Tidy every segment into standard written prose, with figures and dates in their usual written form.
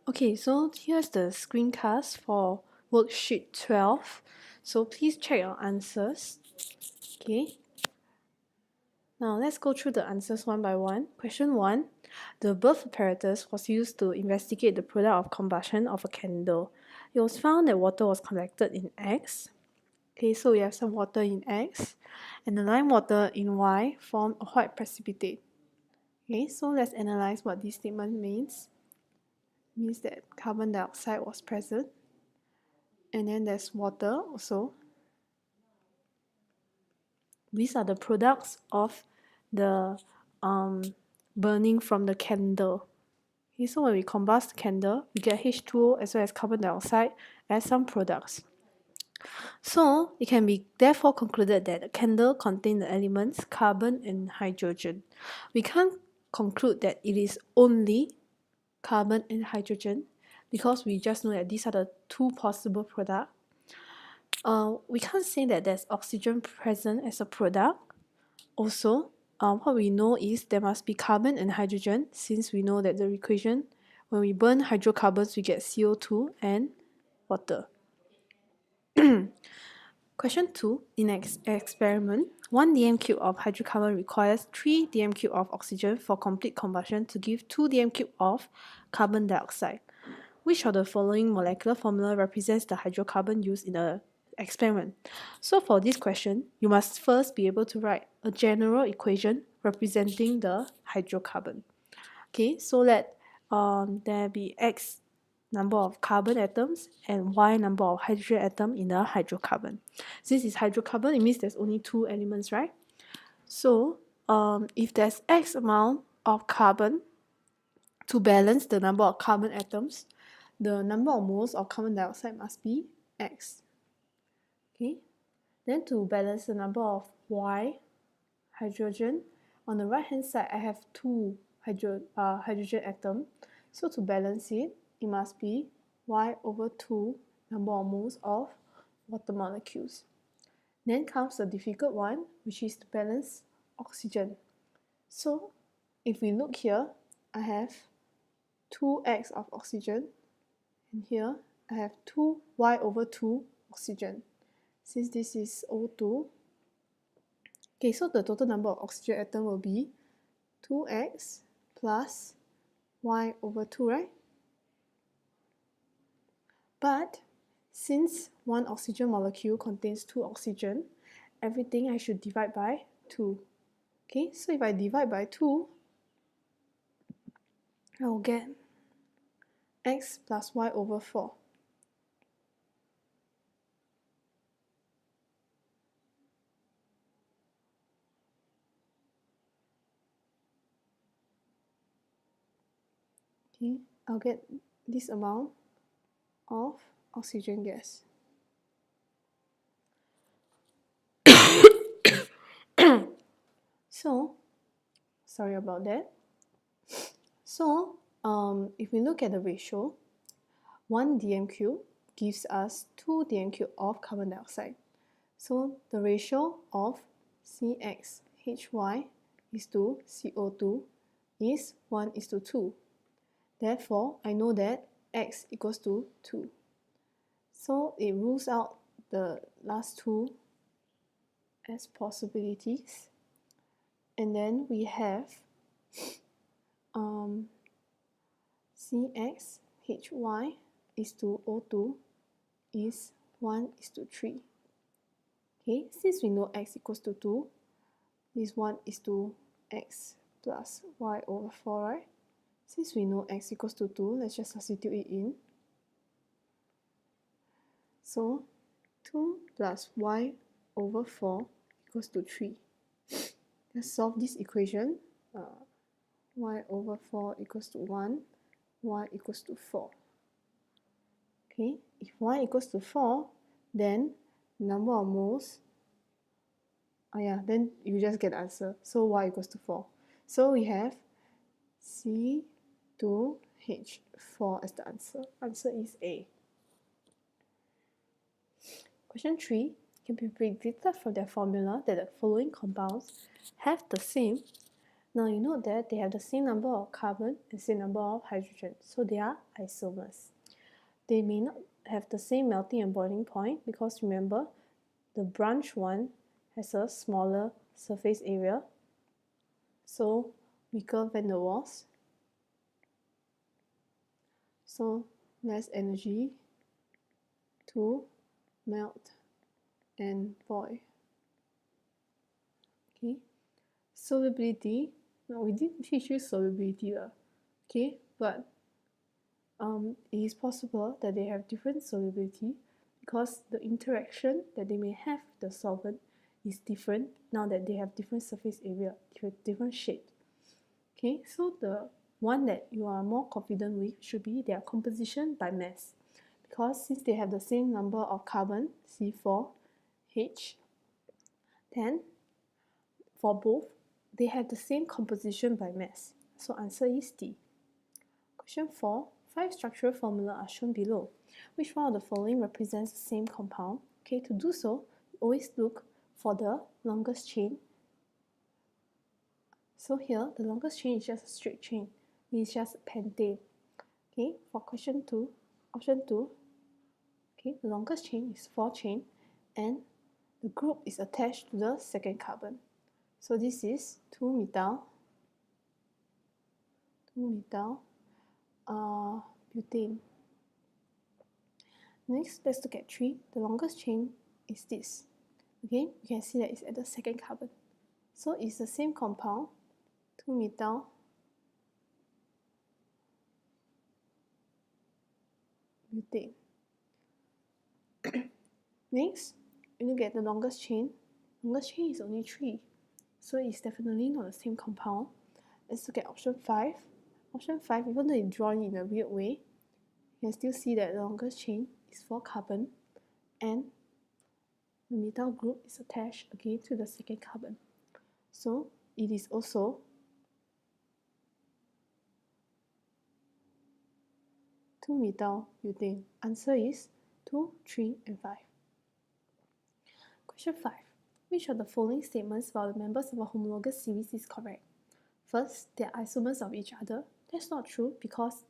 Okay, so here's the screencast for worksheet 12. So please check your answers. Okay. Now let's go through the answers one by one. Question 1. The above apparatus was used to investigate the product of combustion of a candle. It was found that water was collected in X. Okay, so we have some water in X, and the lime water in Y formed a white precipitate. Okay, so let's analyze what this statement means. It means that carbon dioxide was present, and then there's water also. These are the products of the burning from the candle. Okay, so when we combust the candle, we get H2O as well as carbon dioxide as some products. So it can be therefore concluded that a candle contains the elements carbon and hydrogen. We can't conclude that it is only carbon and hydrogen because we just know that these are the two possible products. We can't say that there's oxygen present as a product. Also, what we know is there must be carbon and hydrogen, since we know that the equation, when we burn hydrocarbons, we get CO2 and water. Question 2. In an experiment, 1 dm³ of hydrocarbon requires 3 dm³ of oxygen for complete combustion to give 2 dm³ of carbon dioxide. Which of the following molecular formula represents the hydrocarbon used in the experiment? So for this question, you must first be able to write a general equation representing the hydrocarbon. Okay, so let there be X number of carbon atoms and Y number of hydrogen atom in the hydrocarbon. Since it's hydrocarbon, it means there's only 2 elements, right? So if there's X amount of carbon, to balance the number of carbon atoms, the number of moles of carbon dioxide must be X. Okay, then to balance the number of Y hydrogen, on the right hand side I have 2 hydrogen atom. So to balance it, it must be Y over 2 number of moles of water molecules. Then comes the difficult one, which is to balance oxygen. So if we look here, I have 2x of oxygen, and here I have 2y over 2 oxygen. Since this is O2, okay, so the total number of oxygen atom will be 2x plus y over 2, right? But since one oxygen molecule contains 2 oxygen, everything I should divide by 2. Okay, so if I divide by 2, I will get x plus y over 4. Okay, I'll get this amount of oxygen gas. So, sorry about that. So, if we look at the ratio, 1 dm³ gives us 2 dm³ of carbon dioxide. So, the ratio of CxHy is to CO2 is 1:2. Therefore, I know that x equals to 2. So, it rules out the last two as possibilities. And then we have CxHy is to O2 is 1:3. Okay, since we know x equals to 2, this 1:x plus y over 4, right? Since we know x equals to 2, let's just substitute it in. So 2 plus y over 4 equals to 3. Let's solve this equation. Y over 4 equals to 1, y equals to 4. Okay, if y equals to 4, then number of moles, then you just get the answer. So y equals to 4. So we have C2H4 as the answer. Answer is A. Question 3 can be predicted from their formula that the following compounds have the same Now you note that they have the same number of carbon and same number of hydrogen, so they are isomers. They may not have the same melting and boiling point because remember, the branch one has a smaller surface area, so weaker van der Waals, so less energy to melt and boil. Okay, solubility. Now we didn't teach you solubility, okay, but it is possible that they have different solubility because the interaction that they may have with the solvent is different now that they have different surface area, different shape. Okay, so the one that you are more confident with should be their composition by mass, because since they have the same number of carbon, C4H, then for both, they have the same composition by mass. So answer is D. Question 4. 5 structural formula are shown below. Which one of the following represents the same compound? Okay, to do so, always look for the longest chain. So here, the longest chain is just a straight chain. It is just pentane. Okay, for question 2, option 2, okay, the longest chain is 4 chain and the group is attached to the second carbon. So this is 2-methyl butane. Next, let's look at 3. The longest chain is this. Again, you can see that it's at the second carbon. So it's the same compound, 2-methyl butane. Next, you look at the longest chain. Longest chain is only 3. So it's definitely not the same compound. Let's look at option 5. Option 5, even though it's drawn in a weird way, you can still see that the longest chain is 4 carbon and the methyl group is attached again to the second carbon. So it is also 2-methyl butane. Answer is 2, 3, and 5. Question 5. Which of the following statements about the members of a homologous series is correct? First, they are isomers of each other. That's not true because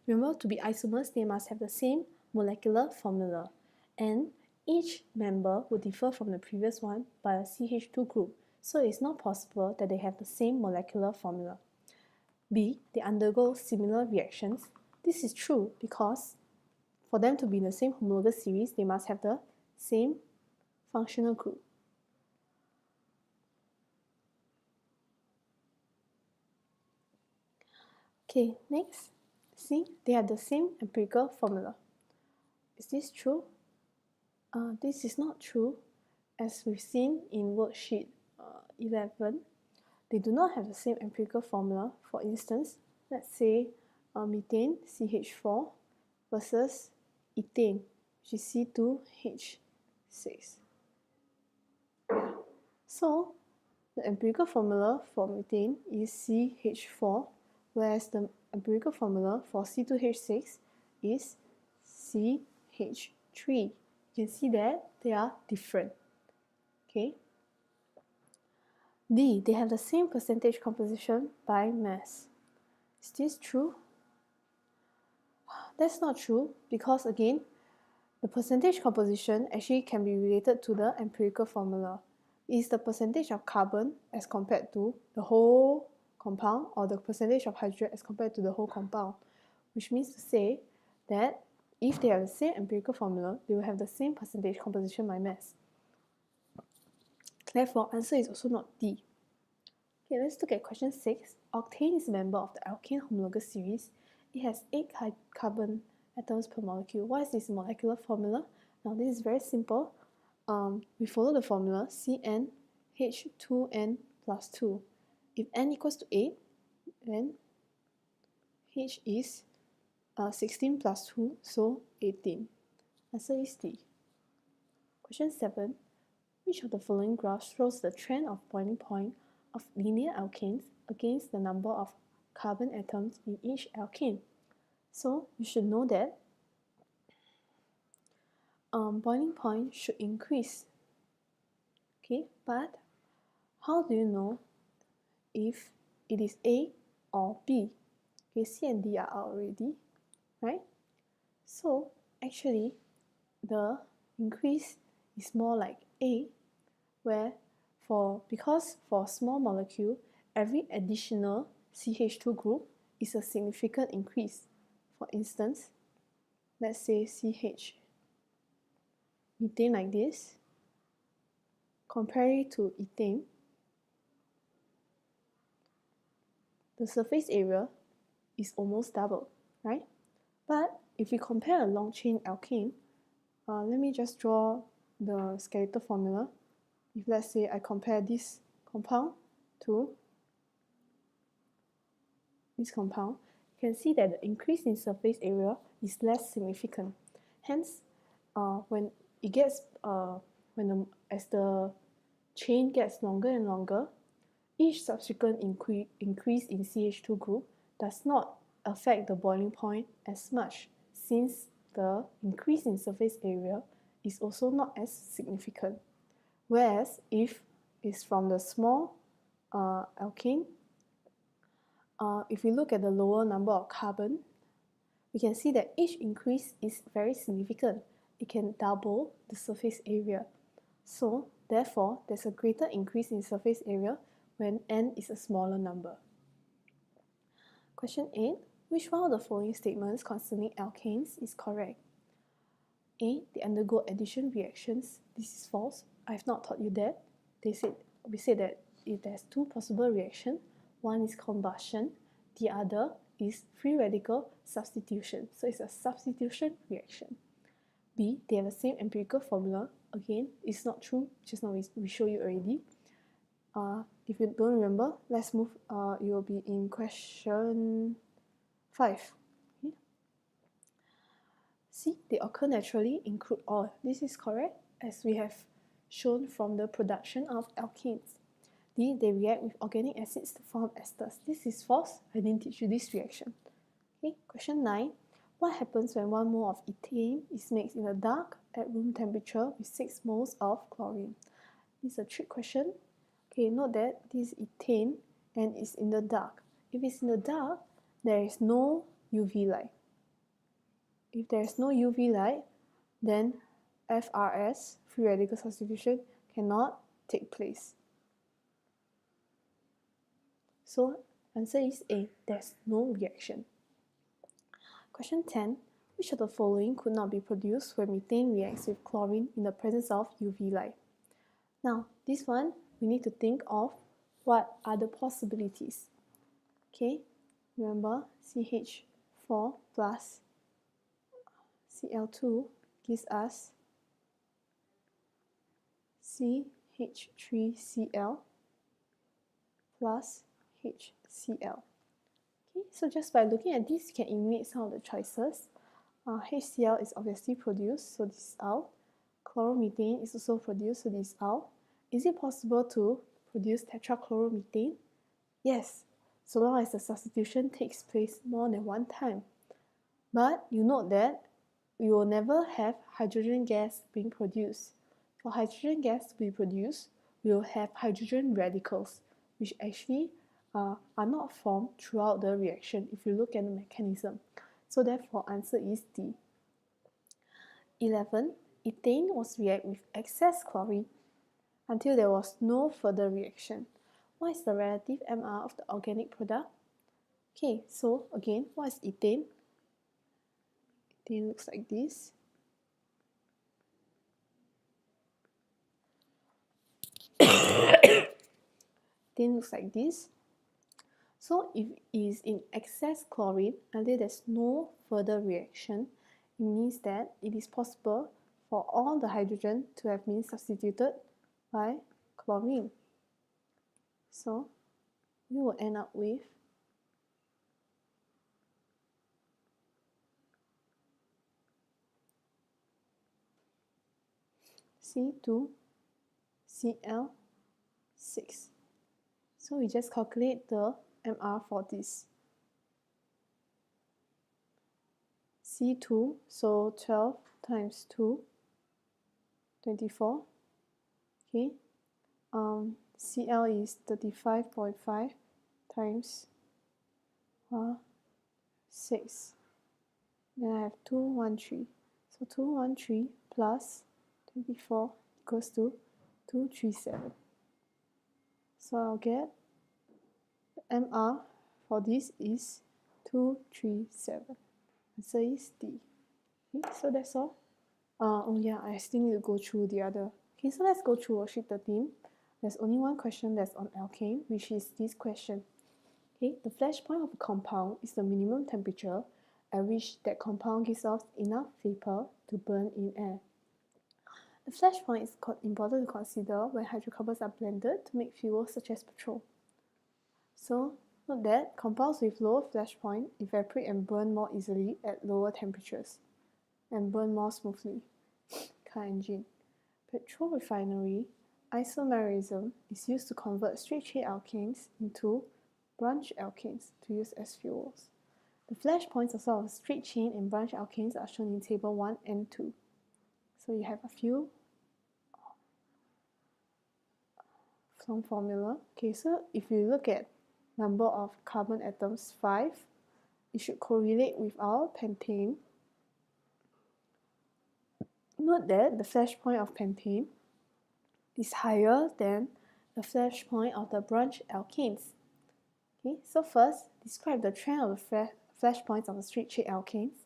remember, to be isomers, they must have the same molecular formula. And each member will differ from the previous one by a CH2 group. So it's not possible that they have the same molecular formula. B, they undergo similar reactions. This is true because for them to be in the same homologous series, they must have the same functional group. Okay, next, see, they have the same empirical formula. Is this true? This is not true. As we've seen in worksheet 11, they do not have the same empirical formula. For instance, let's say methane, CH4, versus ethane, which is C2H6. So, the empirical formula for methane is CH4, whereas the empirical formula for C2H6 is CH3. You can see that they are different. Okay. D, they have the same percentage composition by mass. Is this true? That's not true because again, the percentage composition actually can be related to the empirical formula. It is the percentage of carbon as compared to the whole compound or the percentage of hydrogen as compared to the whole compound, which means to say that if they have the same empirical formula, they will have the same percentage composition by mass. Therefore, answer is also not D. Okay, let's look at question 6. Octane is a member of the alkane homologous series. It has 8 carbon atoms per molecule. What is this molecular formula? Now this is very simple. We follow the formula CnH2n plus 2. If n equals to 8, then H is 16 plus 2, so 18. Answer is D. Question 7. Which of the following graphs shows the trend of boiling point of linear alkanes against the number of carbon atoms in each alkane? So you should know that boiling point should increase. Okay, but how do you know if it is A or B. Okay, C and D are out already, right? So actually, the increase is more like A, where because for small molecule, every additional CH2 group is a significant increase. For instance, let's say CH methane like this, compare it to ethane, the surface area is almost double, right? But if we compare a long chain alkane, let me just draw the skeletal formula. If let's say I compare this compound to this compound, you can see that the increase in surface area is less significant. Hence, when it gets as the chain gets longer and longer, each subsequent increase in CH2 group does not affect the boiling point as much, since the increase in surface area is also not as significant. Whereas if it's from the small alkane, if we look at the lower number of carbon, we can see that each increase is very significant. It can double the surface area. So therefore, there's a greater increase in surface area when n is a smaller number. Question 8. Which one of the following statements concerning alkanes is correct? A. They undergo addition reactions. This is false. I have not taught you that. We said that if there's two possible reactions, one is combustion, the other is free radical substitution. So it's a substitution reaction. B. They have the same empirical formula. Again, it's not true. Just now we show you already. If you don't remember, let's move. It will be in question 5. Okay. C. They occur naturally in crude oil. This is correct, as we have shown from the production of alkanes. D. They react with organic acids to form esters. This is false. I didn't teach you this reaction. Okay. Question 9. What happens when 1 mole of ethane is mixed in the dark at room temperature with 6 moles of chlorine? This is a trick question. Okay, note that this is ethane and it's in the dark. If it's in the dark, there is no UV light. If there is no UV light, then FRS, free radical substitution, cannot take place. So answer is A, there's no reaction. Question 10. Which of the following could not be produced when methane reacts with chlorine in the presence of UV light? Now, this one, we need to think of what are the possibilities. Okay, remember CH4 plus Cl2 gives us CH3Cl plus HCl. Okay, so just by looking at this, you can eliminate some of the choices. HCl is obviously produced, so this is out. Chloromethane is also produced, so this is out. Is it possible to produce tetrachloromethane? Yes, so long as the substitution takes place more than one time. But you note that we will never have hydrogen gas being produced. For hydrogen gas to be produced, we will have hydrogen radicals, which actually are not formed throughout the reaction if you look at the mechanism. So therefore, answer is D. 11. Ethane was reacted with excess chlorine until there was no further reaction. What is the relative MR of the organic product? Okay, so again, what is ethane? Ethane looks like this. Ethane looks like this. So if it is in excess chlorine until there's no further reaction, it means that it is possible for all the hydrogen to have been substituted by chlorine. So we will end up with C2Cl6. So we just calculate the MR for this. C2, so 12 times 2, 24. Okay. Cl is 35.5 times 6. Then I have 213. So 213 plus 24 equals to 237. So I'll get MR for this is 237. Answer is D. Okay, so that's all. Oh yeah, I still need to go through the other. Okay, so let's go through worksheet 13. There's only one question that's on alkane, which is this question. Okay, the flash point of a compound is the minimum temperature at which that compound gives off enough vapor to burn in air. The flash point is important to consider when hydrocarbons are blended to make fuels such as petrol. So note that compounds with lower flash point evaporate and burn more easily at lower temperatures and burn more smoothly. Car engine. Petrol refinery isomerism is used to convert straight-chain alkanes into branch alkanes to use as fuels. The flash points of some of straight-chain and branch alkanes are shown in table 1 and 2. So you have a few from formula. Okay, so if you look at number of carbon atoms 5, it should correlate with our pentane. Note that the flash point of pentane is higher than the flash point of the branch alkanes. Okay, so first, describe the trend of the flash points of the straight-chain alkanes.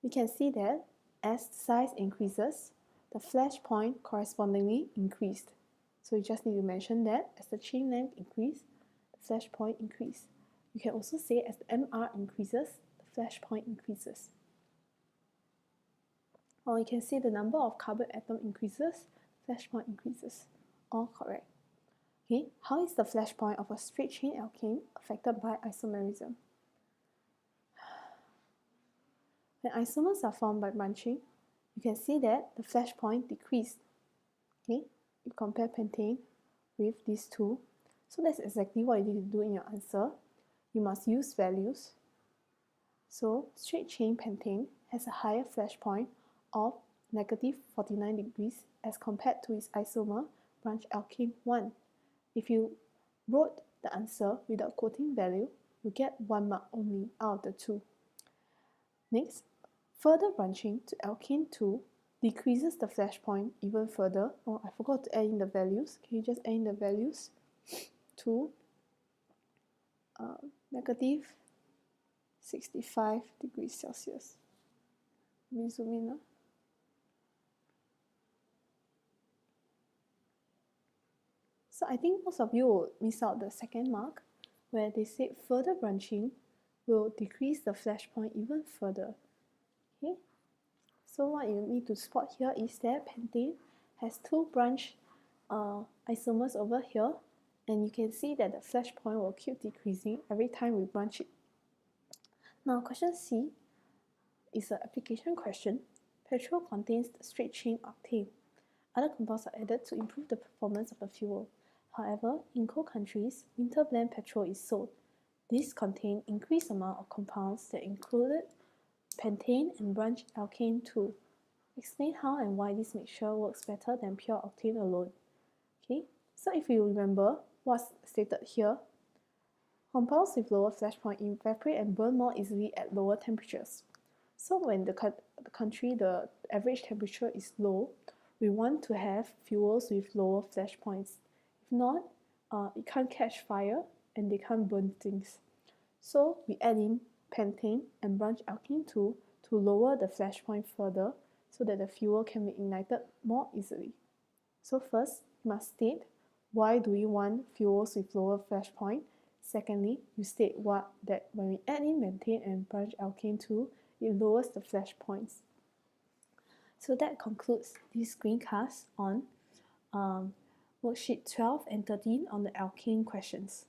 We can see that as the size increases, the flash point correspondingly increased. So you just need to mention that as the chain length increases, the flash point increases. You can also say as the MR increases, the flash point increases. Or you can say the number of carbon atom increases, flash point increases. All correct. Okay, how is the flash point of a straight-chain alkane affected by isomerism? When isomers are formed by branching, you can see that the flash point decreased. Okay, you compare pentane with these two. So that's exactly what you need to do in your answer. You must use values. So straight-chain pentane has a higher flash point of negative 49 degrees as compared to its isomer branch alkane 1. If you wrote the answer without quoting value, you get 1 mark only out of the 2. Next, further branching to alkane 2 decreases the flash point even further. Oh, I forgot to add in the values. Can you just add in the values? To negative 65 degrees Celsius. Let me zoom in. So I think most of you will miss out the second mark where they said further branching will decrease the flash point even further. Okay? So what you need to spot here is that pentane has 2 branch isomers over here, and you can see that the flash point will keep decreasing every time we branch it. Now question C is an application question. Petrol contains the straight chain octane. Other compounds are added to improve the performance of the fuel. However, in cold countries, winter blend petrol is sold. These contain increased amount of compounds that included pentane and branch alkane too. Explain how and why this mixture works better than pure octane alone. Okay, so if you remember what's stated here, compounds with lower flash point evaporate and burn more easily at lower temperatures. So when the average temperature is low, we want to have fuels with lower flash points. If not, it can't catch fire and they can't burn things. So we add in pentane and branch alkane too to lower the flash point further so that the fuel can be ignited more easily. So first, you must state why do we want fuels with lower flash point. Secondly, you state that when we add in pentane and branch alkane too, it lowers the flash points. So that concludes this screencast on worksheet 12 and 13 on the alkane questions.